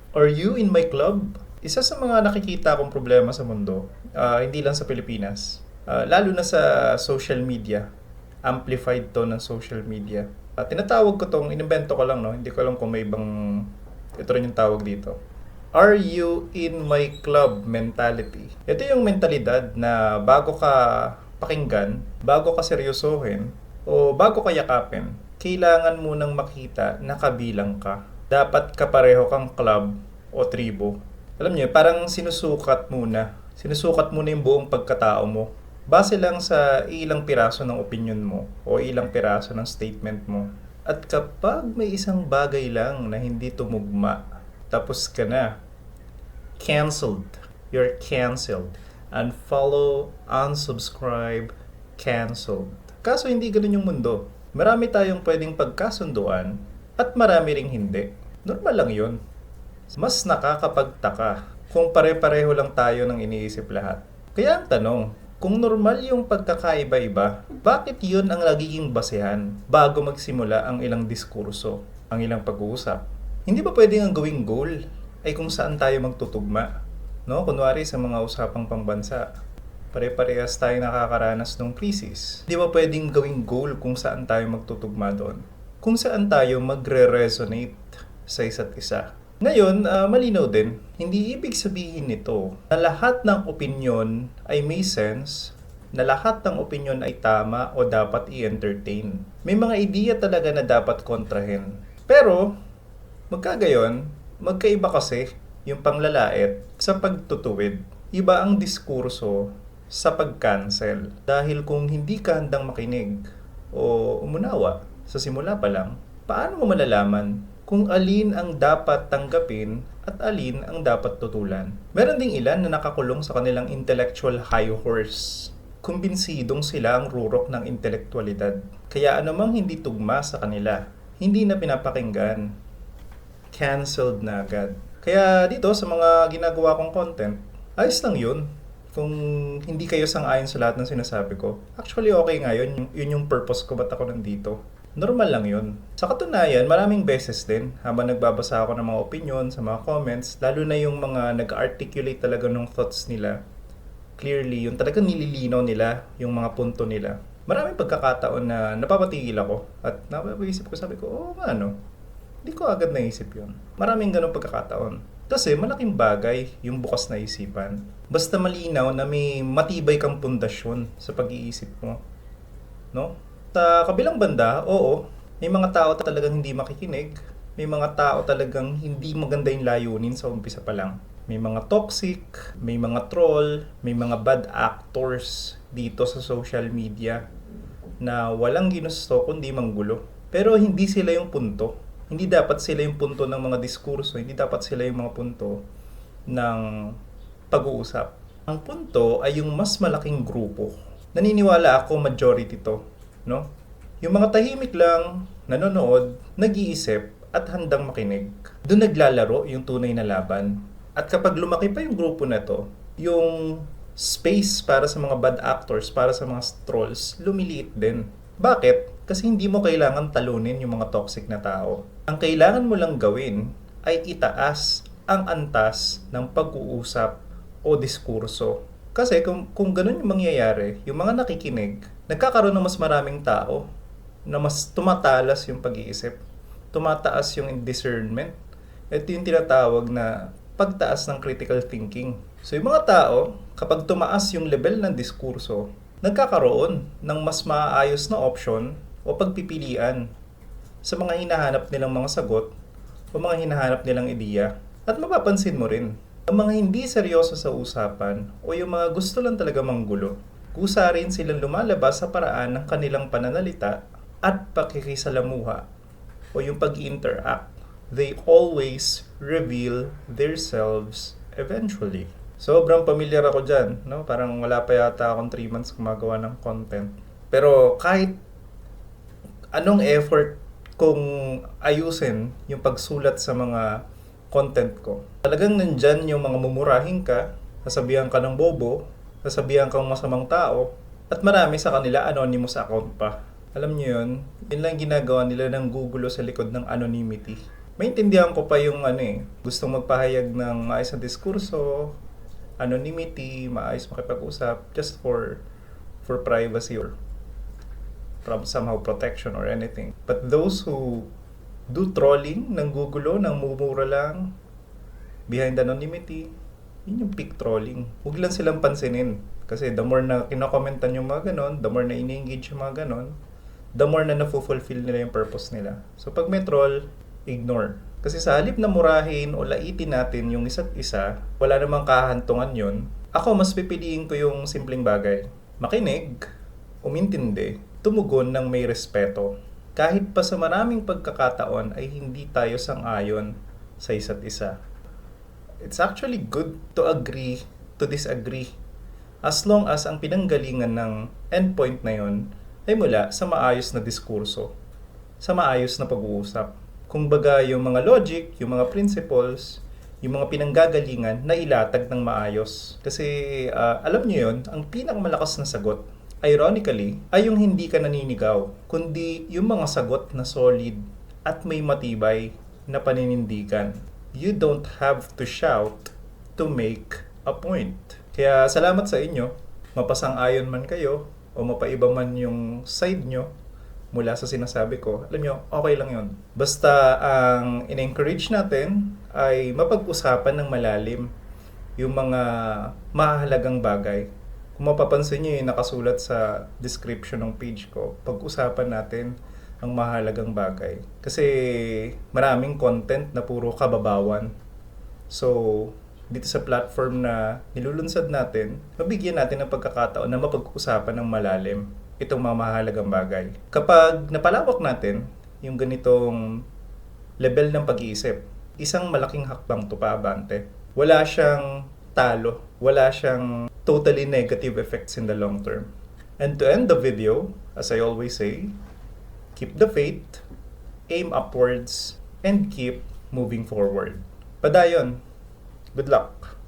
Are you in my club? Isa sa mga nakikita kong problema sa mundo, hindi lang sa Pilipinas, lalo na sa social media. Amplified to ng social media. Tinatawag ko tong, inimbento ko lang, no? Hindi ko alam kung may ibang, ito rin yung tawag dito. Are you in my club mentality? Ito yung mentalidad na bago ka pakinggan, bago ka seryosohin, o bago ka yakapin, kailangan mo nang makita na kabilang ka. Dapat kapareho kang club o tribo. Alam niyo, parang sinusukat muna yung buong pagkatao mo. Base lang sa ilang piraso ng opinion mo o ilang piraso ng statement mo. At kapag may isang bagay lang na hindi tumugma, tapos ka na. Cancelled. You're cancelled. Unfollow, unsubscribe, cancelled. Kaso hindi ganun yung mundo. Marami tayong pwedeng pagkasunduan at marami ring hindi. Normal lang yun. Mas nakakapagtaka kung pare-pareho lang tayo ng iniisip lahat. Kaya ang tanong, kung normal yung pagkakaiba-iba, bakit yun ang nagiging basehan bago magsimula ang ilang diskurso, ang ilang pag-uusap? Hindi ba pwedeng ang gawing goal ay kung saan tayo magtutugma? No? Kunwari sa mga usapang pangbansa, pare-parehas tayo nakakaranas ng krisis. Hindi ba pwedeng gawing goal kung saan tayo magtutugma doon? Kung saan tayo magre-resonate sa isa't isa. Ngayon, malinaw din, hindi ibig sabihin nito na lahat ng opinyon ay may sense, na lahat ng opinyon ay tama o dapat i-entertain. May mga ideya talaga na dapat kontrahin. Pero, magkagayon, magkaiba kasi yung panglalait sa pagtutuwid. Iba ang diskurso sa pag-cancel. Dahil kung hindi ka handang makinig o umunawa sa simula pa lang, paano mo malalaman kung alin ang dapat tanggapin at alin ang dapat tutulan? Meron ding ilan na nakakulong sa kanilang intellectual high horse. Kumbinsidong sila ang rurok ng intelektualidad. Kaya anumang hindi tugma sa kanila, hindi na pinapakinggan. Cancelled na agad. Kaya dito sa mga ginagawa kong content, ayos lang yun. Kung hindi kayo sang-ayon sa lahat ng sinasabi ko, actually okay nga yun. Yun yung purpose ko ba't ako nandito. Normal lang yun. Sa katunayan, maraming beses din, habang nagbabasa ako ng mga opinion sa mga comments, lalo na yung mga nag-articulate talaga ng thoughts nila, clearly, yung talagang nililinaw nila, yung mga punto nila. Maraming pagkakataon na napapatigil ako at napapaisip ko, sabi ko, oo nga no, hindi ko agad naisip yun. Maraming ganong pagkakataon. Kasi malaking bagay yung bukas na isipan. Basta malinaw na may matibay kang pundasyon sa pag-iisip mo. No? Sa kabilang banda, oo, may mga tao talagang hindi makikinig. May mga tao talagang hindi maganda yung layunin sa umpisa pa lang. May mga toxic, may mga troll, may mga bad actors dito sa social media na walang ginusto kundi manggulo. Pero hindi sila yung punto. Hindi dapat sila yung punto ng mga diskurso. Hindi dapat sila yung mga punto ng pag-uusap. Ang punto ay yung mas malaking grupo. Naniniwala ako majority to. No? Yung mga tahimik lang, nanonood, nag-iisip, at handang makinig. Doon naglalaro yung tunay na laban. At kapag lumaki pa yung grupo na to, yung space para sa mga bad actors, para sa mga trolls, lumiliit din. Bakit? Kasi hindi mo kailangan talunin yung mga toxic na tao. Ang kailangan mo lang gawin ay itaas ang antas ng pag-uusap o diskurso. Kasi kung ganun yung mangyayari, yung mga nakikinig, nagkakaroon ng mas maraming tao na mas tumatalas yung pag-iisip, tumataas yung discernment. Ito yung tinatawag na pagtaas ng critical thinking. So yung mga tao, kapag tumaas yung level ng diskurso, nagkakaroon ng mas maayos na option o pagpipilian sa mga hinahanap nilang mga sagot o mga hinahanap nilang ideya. At mapapansin mo rin, ang mga hindi seryoso sa usapan o yung mga gusto lang talaga manggulo, kusa rin silang lumalabas sa paraan ng kanilang pananalita at pakikisalamuha o yung pag-interact. They always reveal themselves eventually. Sobrang familiar ako dyan, no? Parang wala pa yata akong 3 months gumagawa ng content. Pero kahit anong effort kung ayusin yung pagsulat sa mga content ko, talagang nandyan yung mga mumurahin ka, sasabihan ka ng bobo, sasabihan kang masamang tao, at marami sa kanila anonymous account pa. Alam nyo yun, yun lang ginagawa nila ng gugulo sa likod ng anonymity. Maintindihan ko pa yung gustong magpahayag ng maayos na diskurso, anonymity, maayos makipag-usap just for privacy or from somehow protection or anything. But those who do trolling, nanggugulo, nang mumura lang, behind anonymity, yun yung peak trolling. Huwag lang silang pansinin. Kasi the more na kinokomentan yung mga ganon, the more na ini-engage yung mga ganon, the more na na-fulfill nila yung purpose nila. So pag may troll, ignore. Kasi sa halip na murahin o laitin natin yung isa't isa, wala namang kahantungan yun. Ako, mas pipiliin ko yung simpleng bagay. Makinig, umintindi, tumugon ng may respeto. Kahit pa sa maraming pagkakataon ay hindi tayo sang-ayon sa isa't isa. It's actually good to agree to disagree as long as ang pinanggalingan ng endpoint na yon ay mula sa maayos na diskurso, sa maayos na pag-uusap. Kung baga yung mga logic, yung mga principles, yung mga pinanggagalingan na ilatag ng maayos. Kasi alam niyo yun, ang pinakamalakas na sagot, ironically, ay yung hindi ka naninigaw, kundi yung mga sagot na solid at may matibay na paninindigan. You don't have to shout to make a point. Kaya salamat sa inyo, mapasang-ayon man kayo o mapaiba man yung side nyo mula sa sinasabi ko, alam nyo, okay lang yun. Basta ang in-encourage natin ay mapag-usapan ng malalim yung mga mahalagang bagay. Kung mapapansin nyo yung nakasulat sa description ng page ko, pag-usapan natin ang mahalagang bagay. Kasi maraming content na puro kababawan. So, dito sa platform na nilulunsad natin, mabigyan natin ng pagkakataon na mapag-usapan ng malalim itong mga mahalagang bagay. Kapag napalawak natin yung ganitong level ng pag-iisip, isang malaking hakbang to paabante. Wala siyang talo, wala siyang totally negative effects in the long term. And to end the video, as I always say, keep the faith, aim upwards, and keep moving forward. Padayon. Good luck.